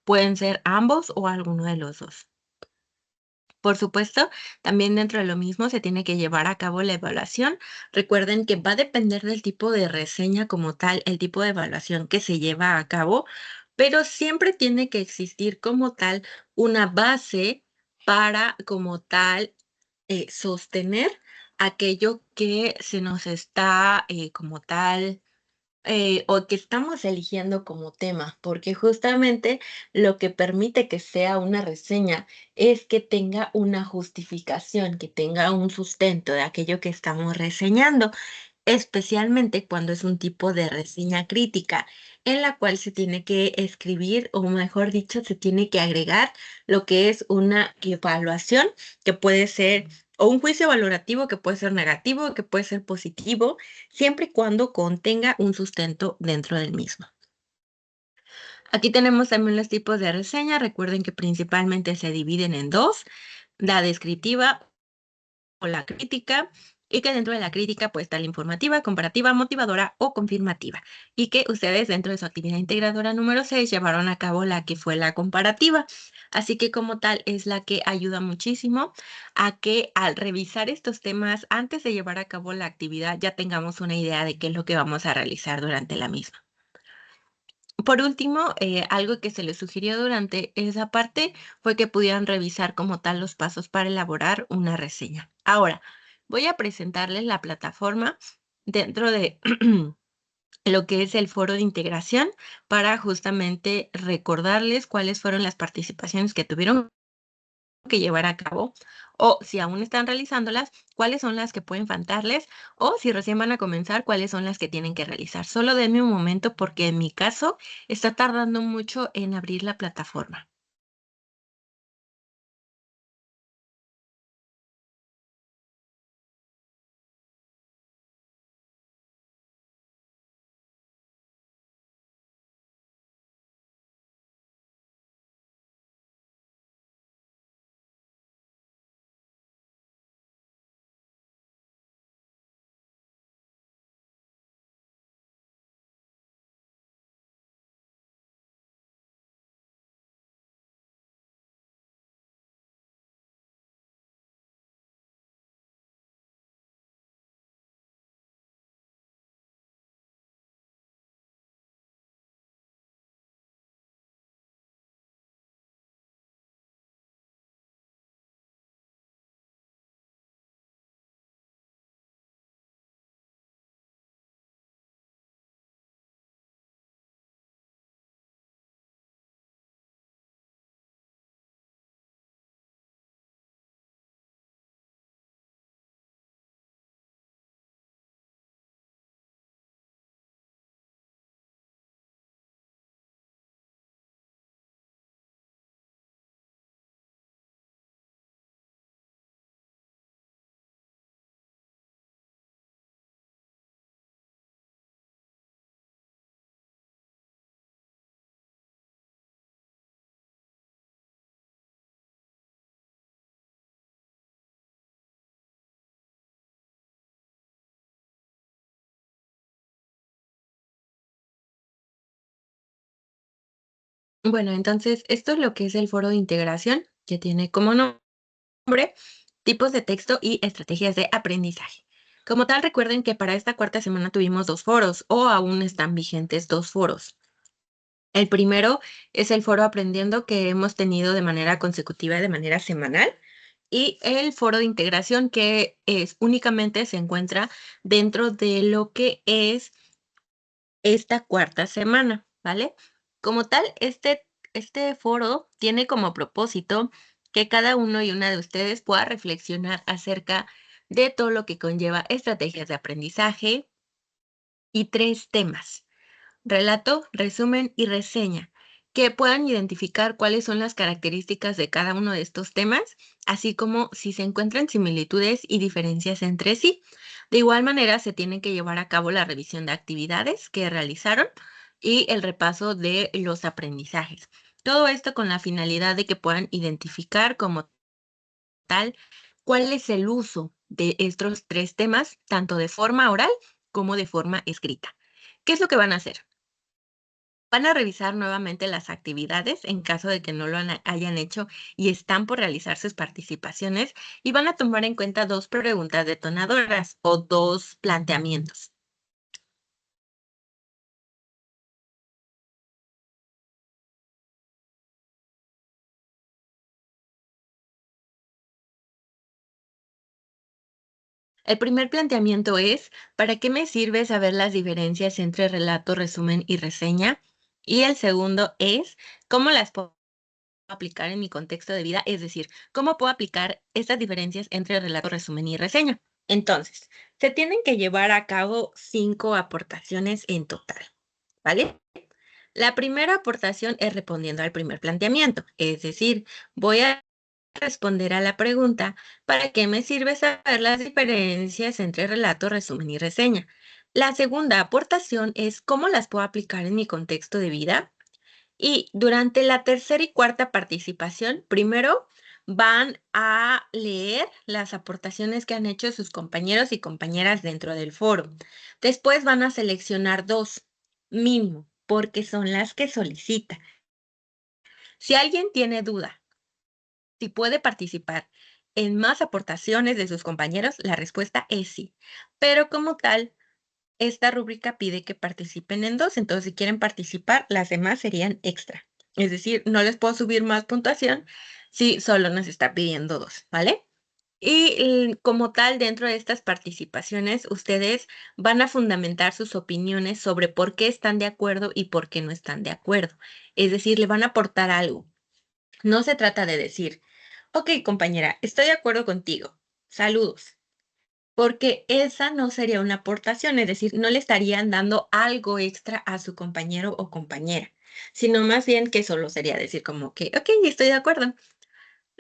pueden ser ambos o alguno de los dos. Por supuesto, también dentro de lo mismo se tiene que llevar a cabo la evaluación. Recuerden que va a depender del tipo de reseña como tal, el tipo de evaluación que se lleva a cabo, pero siempre tiene que existir como tal una base para como tal sostener aquello que se nos está como tal o que estamos eligiendo como tema, porque justamente lo que permite que sea una reseña es que tenga una justificación, que tenga un sustento de aquello que estamos reseñando, especialmente cuando es un tipo de reseña crítica, en la cual se tiene que escribir, o mejor dicho, se tiene que agregar lo que es una evaluación, que puede ser o un juicio valorativo, que puede ser negativo, que puede ser positivo, siempre y cuando contenga un sustento dentro del mismo. Aquí tenemos también los tipos de reseña. Recuerden que principalmente se dividen en dos, la descriptiva o la crítica, y que dentro de la crítica pues está la informativa, comparativa, motivadora o confirmativa, y que ustedes dentro de su actividad integradora número 6 llevaron a cabo la que fue la comparativa. Así que como tal es la que ayuda muchísimo a que al revisar estos temas antes de llevar a cabo la actividad ya tengamos una idea de qué es lo que vamos a realizar durante la misma. Por último, algo que se les sugirió durante esa parte fue que pudieran revisar como tal los pasos para elaborar una reseña. Ahora, voy a presentarles la plataforma dentro de lo que es el foro de integración para justamente recordarles cuáles fueron las participaciones que tuvieron que llevar a cabo, o si aún están realizándolas, cuáles son las que pueden faltarles, o si recién van a comenzar, cuáles son las que tienen que realizar. Solo denme un momento porque en mi caso está tardando mucho en abrir la plataforma. Bueno, entonces esto es lo que es el foro de integración, que tiene como nombre tipos de texto y estrategias de aprendizaje. Como tal, recuerden que para esta cuarta semana tuvimos dos foros o aún están vigentes dos foros. El primero es el foro aprendiendo que hemos tenido de manera consecutiva, de manera semanal, y el foro de integración que es únicamente se encuentra dentro de lo que es esta cuarta semana, ¿vale? Como tal, este foro tiene como propósito que cada uno y una de ustedes pueda reflexionar acerca de todo lo que conlleva estrategias de aprendizaje y tres temas: relato, resumen y reseña, que puedan identificar cuáles son las características de cada uno de estos temas, así como si se encuentran similitudes y diferencias entre sí. De igual manera, se tiene que llevar a cabo la revisión de actividades que realizaron y el repaso de los aprendizajes. Todo esto con la finalidad de que puedan identificar como tal cuál es el uso de estos tres temas, tanto de forma oral como de forma escrita. ¿Qué es lo que van a hacer? Van a revisar nuevamente las actividades en caso de que no lo hayan hecho y están por realizar sus participaciones y van a tomar en cuenta 2 preguntas detonadoras o 2 planteamientos. El primer planteamiento es, ¿para qué me sirve saber las diferencias entre relato, resumen y reseña? Y el segundo es, ¿cómo las puedo aplicar en mi contexto de vida? Es decir, ¿cómo puedo aplicar estas diferencias entre relato, resumen y reseña? Entonces, se tienen que llevar a cabo 5 aportaciones en total, ¿vale? La primera aportación es respondiendo al primer planteamiento, es decir, voy a responder a la pregunta, ¿para qué me sirve saber las diferencias entre relato, resumen y reseña? La segunda aportación es cómo las puedo aplicar en mi contexto de vida. Y durante la tercera y cuarta participación, primero van a leer las aportaciones que han hecho sus compañeros y compañeras dentro del foro. Después van a seleccionar 2, mínimo, porque son las que solicita. Si alguien tiene duda si puede participar en más aportaciones de sus compañeros, la respuesta es sí. Pero como tal, esta rúbrica pide que participen en 2, entonces si quieren participar, las demás serían extra. Es decir, no les puedo subir más puntuación si solo nos está pidiendo 2, ¿vale? Y como tal, dentro de estas participaciones, ustedes van a fundamentar sus opiniones sobre por qué están de acuerdo y por qué no están de acuerdo. Es decir, le van a aportar algo. No se trata de decir, ok, compañera, estoy de acuerdo contigo. Saludos. Porque esa no sería una aportación, es decir, no le estarían dando algo extra a su compañero o compañera, sino más bien que solo sería decir como que, ok, estoy de acuerdo.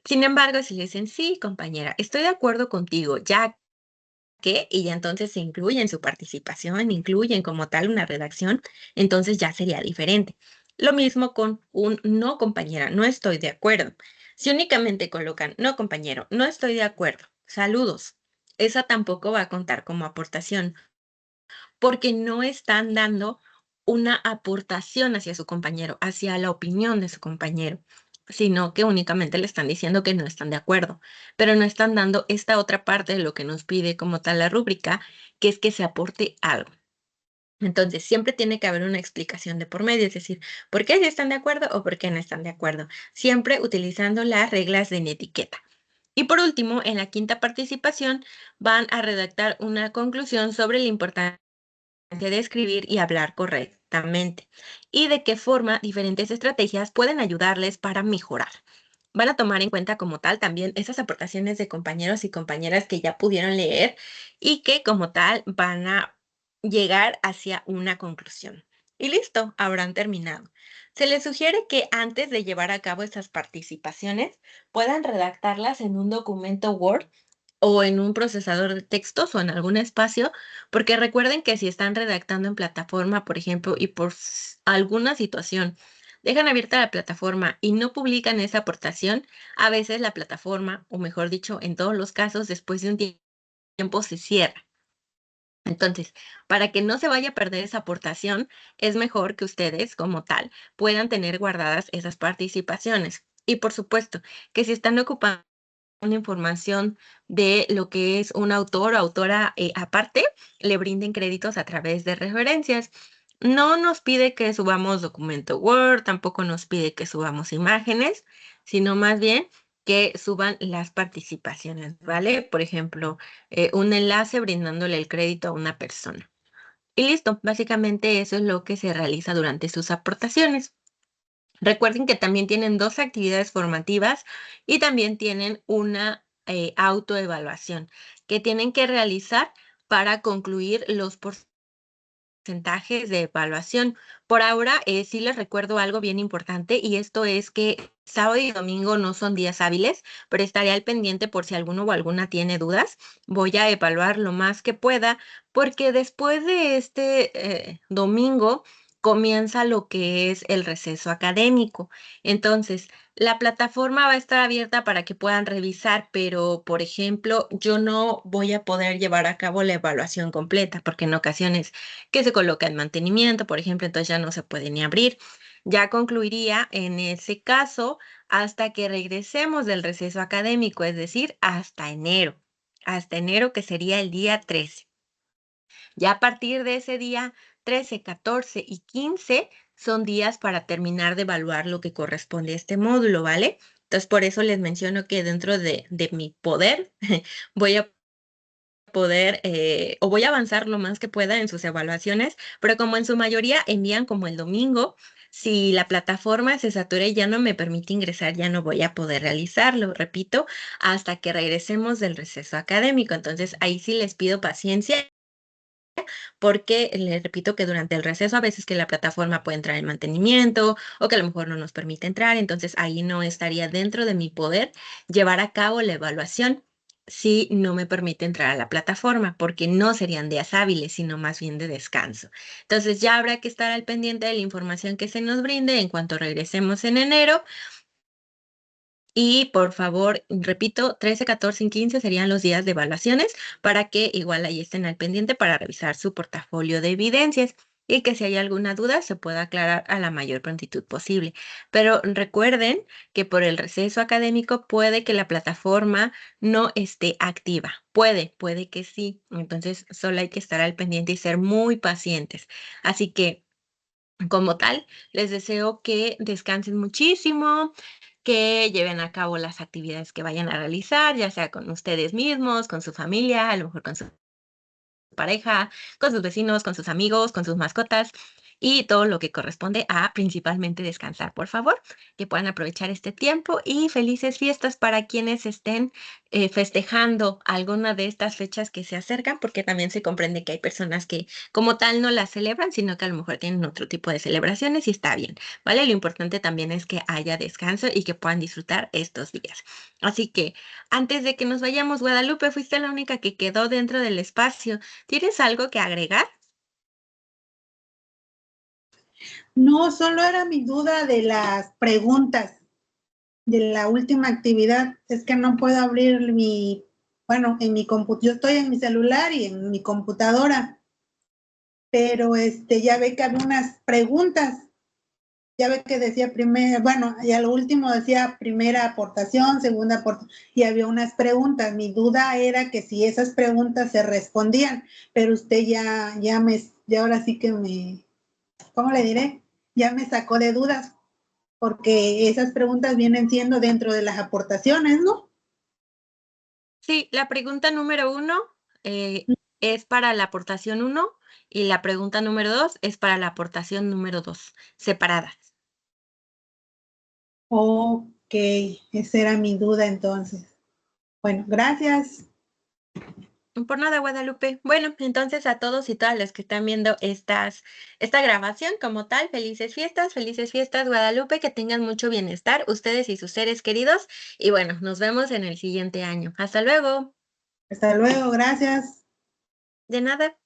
Sin embargo, si le dicen, sí, compañera, estoy de acuerdo contigo, ya que, y ya entonces se incluye en su participación, incluyen como tal una redacción, entonces ya sería diferente. Lo mismo con un no, compañera, no estoy de acuerdo. Si únicamente colocan, no, compañero, no estoy de acuerdo, saludos, esa tampoco va a contar como aportación, porque no están dando una aportación hacia su compañero, hacia la opinión de su compañero, sino que únicamente le están diciendo que no están de acuerdo, pero no están dando esta otra parte de lo que nos pide como tal la rúbrica, que es que se aporte algo. Entonces, siempre tiene que haber una explicación de por medio, es decir, ¿por qué sí están de acuerdo o por qué no están de acuerdo? Siempre utilizando las reglas de etiqueta. Y por último, en la quinta participación, van a redactar una conclusión sobre la importancia de escribir y hablar correctamente y de qué forma diferentes estrategias pueden ayudarles para mejorar. Van a tomar en cuenta como tal también esas aportaciones de compañeros y compañeras que ya pudieron leer y que como tal van a llegar hacia una conclusión. Y listo, habrán terminado. Se les sugiere que antes de llevar a cabo estas participaciones puedan redactarlas en un documento Word o en un procesador de textos o en algún espacio, porque recuerden que si están redactando en plataforma, por ejemplo, y por alguna situación dejan abierta la plataforma y no publican esa aportación, a veces la plataforma, o mejor dicho, en todos los casos, después de un tiempo se cierra. Entonces, para que no se vaya a perder esa aportación, es mejor que ustedes, como tal, puedan tener guardadas esas participaciones. Y por supuesto, que si están ocupando una información de lo que es un autor o autora aparte, le brinden créditos a través de referencias. No nos pide que subamos documento Word, tampoco nos pide que subamos imágenes, sino más bien que suban las participaciones, ¿vale? Por ejemplo, un enlace brindándole el crédito a una persona. Y listo, básicamente eso es lo que se realiza durante sus aportaciones. Recuerden que también tienen 2 actividades formativas y también tienen una autoevaluación que tienen que realizar para concluir los porcentajes de evaluación. Por ahora, sí les recuerdo algo bien importante y esto es que sábado y domingo no son días hábiles, pero estaré al pendiente por si alguno o alguna tiene dudas. Voy a evaluar lo más que pueda porque después de este domingo comienza lo que es el receso académico. Entonces, la plataforma va a estar abierta para que puedan revisar, pero, por ejemplo, yo no voy a poder llevar a cabo la evaluación completa, porque en ocasiones que se coloca en mantenimiento, por ejemplo, entonces ya no se puede ni abrir. Ya concluiría en ese caso hasta que regresemos del receso académico, es decir, hasta enero que sería el día 13. Ya a partir de ese día 13, 14 y 15 son días para terminar de evaluar lo que corresponde a este módulo, ¿vale? Entonces, por eso les menciono que dentro de mi poder voy a poder o voy a avanzar lo más que pueda en sus evaluaciones, pero como en su mayoría envían como el domingo, si la plataforma se satura y ya no me permite ingresar, ya no voy a poder realizarlo, repito, hasta que regresemos del receso académico. Entonces, ahí sí les pido paciencia porque les repito que durante el receso a veces que la plataforma puede entrar en mantenimiento o que a lo mejor no nos permite entrar, entonces ahí no estaría dentro de mi poder llevar a cabo la evaluación si no me permite entrar a la plataforma, porque no serían días hábiles, sino más bien de descanso. Entonces ya habrá que estar al pendiente de la información que se nos brinde en cuanto regresemos en enero. Y por favor, repito, 13, 14 y 15 serían los días de evaluaciones para que igual ahí estén al pendiente para revisar su portafolio de evidencias y que si hay alguna duda se pueda aclarar a la mayor prontitud posible. Pero recuerden que por el receso académico puede que la plataforma no esté activa. Puede que sí. Entonces solo hay que estar al pendiente y ser muy pacientes. Así que como tal, les deseo que descansen muchísimo, que lleven a cabo las actividades que vayan a realizar, ya sea con ustedes mismos, con su familia, a lo mejor con su pareja, con sus vecinos, con sus amigos, con sus mascotas y todo lo que corresponde a principalmente descansar, por favor, que puedan aprovechar este tiempo y felices fiestas para quienes estén festejando alguna de estas fechas que se acercan, porque también se comprende que hay personas que como tal no las celebran, sino que a lo mejor tienen otro tipo de celebraciones y está bien, ¿vale? Lo importante también es que haya descanso y que puedan disfrutar estos días. Así que antes de que nos vayamos, Guadalupe, fuiste la única que quedó dentro del espacio. ¿Tienes algo que agregar? No, solo era mi duda de las preguntas de la última actividad. Es que no puedo abrir bueno, en mi yo estoy en mi celular y en mi computadora, pero ya ve que había unas preguntas. Ya ve que decía bueno, y a lo último decía primera aportación, segunda aportación, y había unas preguntas. Mi duda era que si esas preguntas se respondían, pero usted ya ahora sí que ¿cómo le diré? Ya me sacó de dudas, porque esas preguntas vienen siendo dentro de las aportaciones, ¿no? Sí, la pregunta número 1 es para la aportación 1 y la pregunta número 2 es para la aportación número 2, separadas. Ok, esa era mi duda entonces. Bueno, gracias. Por nada, Guadalupe. Bueno, entonces a todos y todas los que están viendo esta grabación como tal, felices fiestas, Guadalupe, que tengan mucho bienestar, ustedes y sus seres queridos. Y bueno, nos vemos en el siguiente año. Hasta luego. Hasta luego, gracias. De nada.